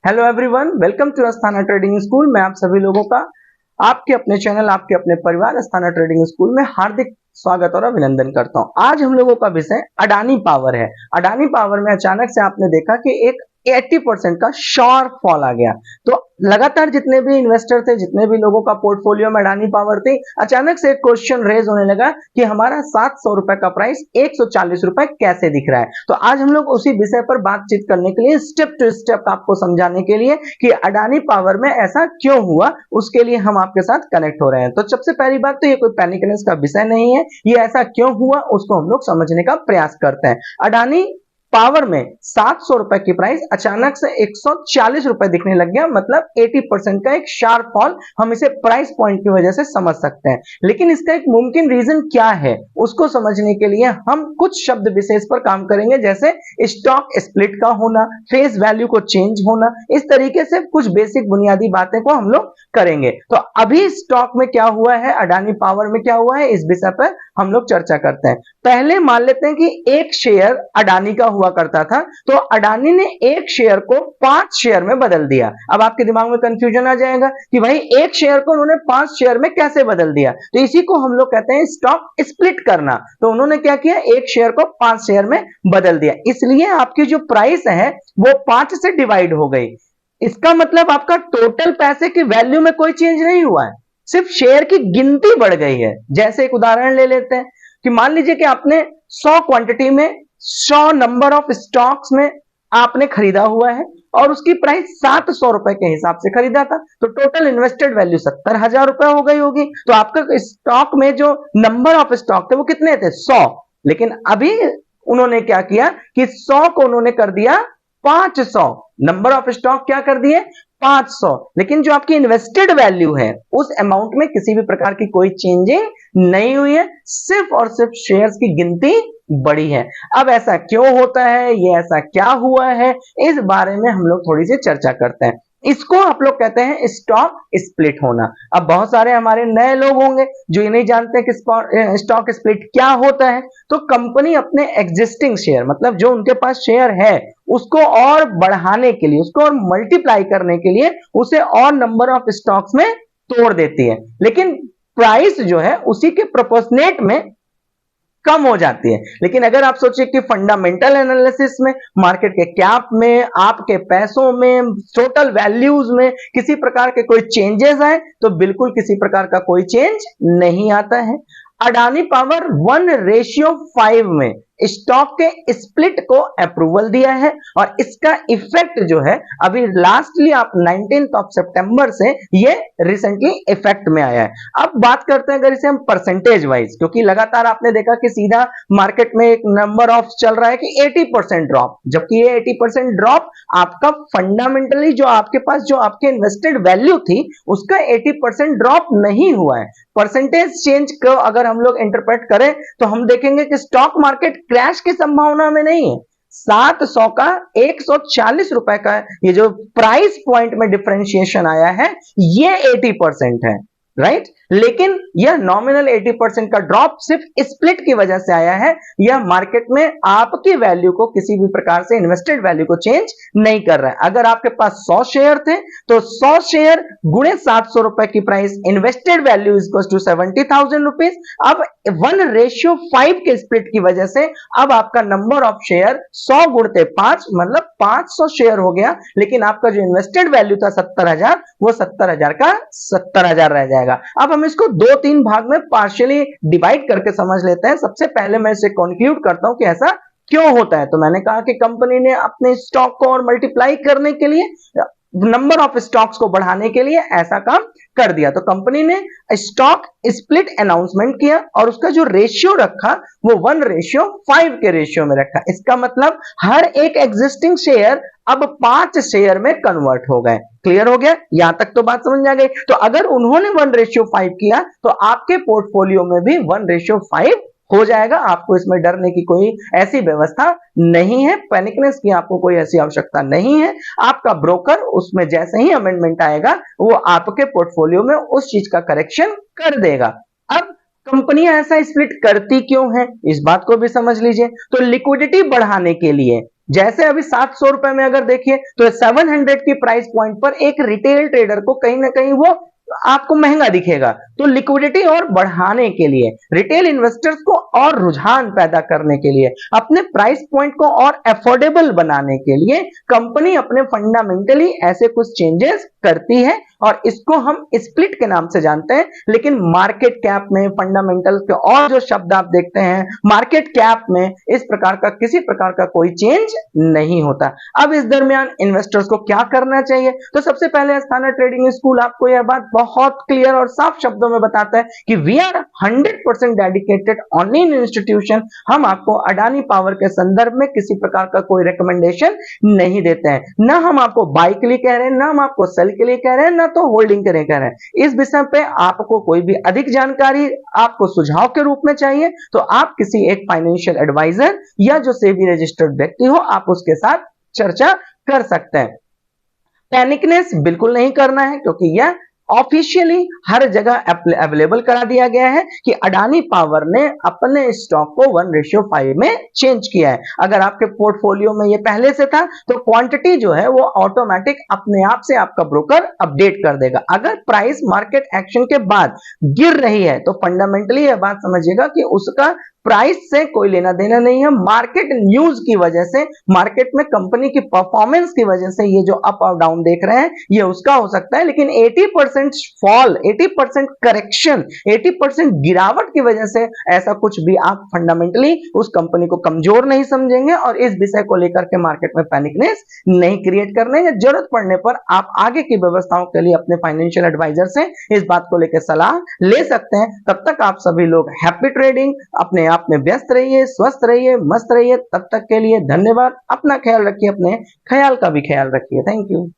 Hello everyone, welcome to Asthana trading school. मैं आप सभी लोगों का आपके अपने चैनल, आपके अपने परिवार अस्थाना ट्रेडिंग स्कूल में हार्दिक स्वागत और अभिनंदन करता हूं। आज हम लोगों का विषय अडानी पावर है। अडानी पावर में अचानक से आपने देखा कि एक 80% का शॉर्ट फॉल आ गया। तो लगातार जितने भी इन्वेस्टर थे, जितने भी लोगों का पोर्टफोलियो में अडानी पावर थी, अचानक से एक क्वेश्चन रेज होने लगा कि हमारा 700 रुपए का प्राइस 140 रुपए कैसे दिख रहा है। तो आज हम लोग उसी विषय पर बातचीत करने के लिए, स्टेप टू स्टेप आपको समझाने के लिए कि अडानी पावर में ऐसा क्यों हुआ, उसके लिए हम आपके साथ कनेक्ट हो रहे हैं। तो सबसे पहली बात तो ये कोई पैनिक का विषय नहीं है, ये ऐसा क्यों हुआ उसको हम लोग समझने का प्रयास करते हैं। अडानी पावर में 700 रुपए की प्राइस अचानक से 140 रुपए दिखने लग गया, मतलब 80% का एक शार्प फॉल हम इसे प्राइस पॉइंट की वजह से समझ सकते हैं। लेकिन इसका एक मुमकिन रीजन क्या है उसको समझने के लिए हम कुछ शब्द विशेष पर काम करेंगे, जैसे स्टॉक स्प्लिट का होना, फेस वैल्यू को चेंज होना। इस तरीके से कुछ बेसिक बुनियादी बातें को हम लोग करेंगे। तो अभी स्टॉक में क्या हुआ है, अडानी पावर में क्या हुआ है, इस विषय पर हम लोग चर्चा करते हैं। पहले मान लेते हैं कि एक शेयर अडानी का हुआ करता था, तो अडानी ने एक शेयर को 5 शेयर में बदल दिया। अब आपके दिमाग में कंफ्यूजन आ जाएगा कि भाई एक शेयर को उन्होंने 5 शेयर में कैसे बदल दिया। तो इसी को हम लोग कहते हैं स्टॉक स्प्लिट करना। तो उन्होंने क्या किया, एक शेयर को 5 शेयर में बदल दिया, इसलिए आपकी जो प्राइस है वो 5 से डिवाइड हो गई। इसका मतलब आपका टोटल पैसे की वैल्यू में कोई चेंज नहीं हुआ है, सिर्फ शेयर की गिनती बढ़ गई है। जैसे एक उदाहरण ले लेते हैं कि मान लीजिए कि आपने 100 क्वांटिटी में 100 नंबर ऑफ स्टॉक्स में आपने खरीदा हुआ है और उसकी प्राइस 700 रुपए के हिसाब से खरीदा था, तो टोटल इन्वेस्टेड वैल्यू 70,000 रुपए हो गई होगी। तो आपका स्टॉक में जो नंबर ऑफ स्टॉक थे वो कितने थे, 100। लेकिन अभी उन्होंने क्या किया कि 100 को उन्होंने कर दिया 500, नंबर ऑफ स्टॉक क्या कर दिए 500। लेकिन जो आपकी इन्वेस्टेड वैल्यू है उस अमाउंट में किसी भी प्रकार की कोई चेंजिंग नहीं हुई है, सिर्फ और सिर्फ शेयर्स की गिनती बढ़ी है। अब ऐसा क्यों होता है, ये ऐसा क्या हुआ है, इस बारे में हम लोग थोड़ी सी चर्चा करते हैं। इसको आप लोग कहते हैं स्टॉक स्प्लिट होना। अब बहुत सारे हमारे नए लोग होंगे जो ये नहीं जानते कि स्टॉक स्प्लिट क्या होता है। तो कंपनी अपने एग्जिस्टिंग शेयर, मतलब जो उनके पास शेयर है, उसको और बढ़ाने के लिए, उसको और मल्टीप्लाई करने के लिए उसे और नंबर ऑफ स्टॉक्स में तोड़ देती है, लेकिन प्राइस जो है उसी के प्रोपोर्शनेट में कम हो जाती है। लेकिन अगर आप सोचिए कि फंडामेंटल एनालिसिस में, मार्केट के कैप में, आपके पैसों में, टोटल वैल्यूज में किसी प्रकार के कोई चेंजेस आए, तो बिल्कुल किसी प्रकार का कोई चेंज नहीं आता है। अडानी पावर 1:5 में स्टॉक के स्प्लिट को अप्रूवल दिया है और इसका इफेक्ट जो है अभी लास्टली आप 19 सितंबर से ये रिसेंटली इफेक्ट में आया है। अब बात करते हैं अगर इसे हम परसेंटेज वाइज, क्योंकि लगातार आपने देखा कि सीधा मार्केट में एक नंबर ऑफ चल रहा है कि 80% ड्रॉप, जबकि ये 80% ड्रॉप आपका फंडामेंटली जो आपके पास जो आपके इन्वेस्टेड वैल्यू थी उसका 80% ड्रॉप नहीं हुआ है। परसेंटेज चेंज को अगर हम लोग इंटरप्रेट करें तो हम देखेंगे कि स्टॉक मार्केट क्रैश की संभावना में नहीं है। 700 का 140 रुपए का ये जो प्राइस पॉइंट में डिफरेंशिएशन आया है, ये 80% है, राइट। लेकिन यह नॉमिनल 80% का ड्रॉप सिर्फ स्प्लिट की वजह से आया है। यह मार्केट में आपकी वैल्यू को, किसी भी प्रकार से इन्वेस्टेड वैल्यू को चेंज नहीं कर रहा है। अगर आपके पास 100 शेयर थे तो 100 शेयर गुणे 700 रुपए की price, invested value equal to 70,000 rupees. अब 1:5 के स्प्लिट की वजह से अब आपका नंबर ऑफ शेयर 100 गुणते 5 मतलब 500 शेयर हो गया, लेकिन आपका जो इन्वेस्टेड वैल्यू था 70,000, वो 70,000 का 70,000 रह जाएगा। अब हम इसको 2-3 भाग में पार्शियली डिवाइड करके समझ लेते हैं। सबसे पहले मैं इसे कंक्लूड करता हूं कि ऐसा क्यों होता है। तो मैंने कहा कि कंपनी ने अपने स्टॉक को और मल्टीप्लाई करने के लिए, नंबर ऑफ स्टॉक्स को बढ़ाने के लिए ऐसा काम कर दिया। तो कंपनी ने स्टॉक स्प्लिट अनाउंसमेंट किया और उसका जो रेशियो रखा वो 1:5 के रेशियो में रखा। इसका मतलब हर एक एग्जिस्टिंग शेयर अब 5 शेयर में कन्वर्ट हो गए। क्लियर हो गया, यहां तक तो बात समझ आ गई। तो अगर उन्होंने 1:5 किया तो आपके पोर्टफोलियो में भी 1:5 हो जाएगा। आपको इसमें डरने की कोई ऐसी व्यवस्था नहीं है, पैनिकनेस की आपको कोई ऐसी आवश्यकता नहीं है। आपका ब्रोकर उसमें जैसे ही अमेंडमेंट आएगा वो आपके पोर्टफोलियो में उस चीज का करेक्शन कर देगा। अब कंपनियां ऐसा स्प्लिट करती क्यों है, इस बात को भी समझ लीजिए। तो लिक्विडिटी बढ़ाने के लिए जैसे अभी 700 रुपए में अगर देखिए तो 700 की प्राइस पॉइंट पर एक रिटेल ट्रेडर को कहीं ना कहीं वो आपको महंगा दिखेगा। तो लिक्विडिटी और बढ़ाने के लिए, रिटेल इन्वेस्टर्स को और रुझान पैदा करने के लिए, अपने प्राइस पॉइंट को और अफोर्डेबल बनाने के लिए कंपनी अपने फंडामेंटली ऐसे कुछ चेंजेस करती है और इसको हम स्प्लिट के नाम से जानते हैं। लेकिन मार्केट कैप में फंडामेंटल के और जो शब्द आप देखते हैं, मार्केट कैप में इस प्रकार का किसी प्रकार का कोई चेंज नहीं होता। अब इस दरमियान इन्वेस्टर्स को क्या करना चाहिए? तो सबसे पहले अस्थाना ट्रेडिंग स्कूल आपको यह बात बहुत क्लियर और साफ शब्दों में बताता है कि we are 100% dedicated only in institution. हम आपको अडानी पावर के संदर्भ में किसी प्रकार का कोई रिकमेंडेशन नहीं देते हैं, ना हम आपको बाय के लिए कह रहे हैं, ना हम आपको सेल के लिए कह रहे हैं, ना तो होल्डिंग के लिए कह रहे हैं। इस विषय पे आपको कोई भी अधिक जानकारी आपको सुझाव के रूप में चाहिए तो आप किसी एक फाइनेंशियल एडवाइजर या जो सेबी रजिस्टर्ड व्यक्ति हो आप उसके साथ चर्चा कर सकते हैं। पैनिकनेस बिल्कुल नहीं करना है क्योंकि यह ऑफिशियली हर जगह अवेलेबल करा दिया गया है कि अडानी पावर ने अपने स्टॉक को 1:5 में चेंज किया है। अगर आपके पोर्टफोलियो में ये पहले से था तो क्वांटिटी जो है वो ऑटोमेटिक अपने आप से आपका ब्रोकर अपडेट कर देगा। अगर प्राइस मार्केट एक्शन के बाद गिर रही है तो फंडामेंटली यह बात समझिएगा कि उसका प्राइस से कोई लेना देना नहीं है, मार्केट न्यूज की वजह से, मार्केट में कंपनी की परफॉर्मेंस की वजह से ये जो अप और डाउन देख रहे हैं ये उसका हो सकता है। लेकिन 80% फॉल, 80% करेक्शन, 80% गिरावट की वजह से ऐसा कुछ भी आप फंडामेंटली उस कंपनी को कमजोर नहीं समझेंगे और इस विषय को लेकर के मार्केट में पैनिकनेस नहीं क्रिएट करने या जरूरत पड़ने पर आप आगे की व्यवस्थाओं के लिए अपने फाइनेंशियल एडवाइजर से इस बात को लेकर सलाह ले सकते हैं। तब तक आप सभी लोग हैप्पी ट्रेडिंग, अपने आप में व्यस्त रहिए, स्वस्थ रहिए, मस्त रहिए। तब तक के लिए धन्यवाद। अपना ख्याल रखिए, अपने ख्याल का भी ख्याल रखिए। Thank you.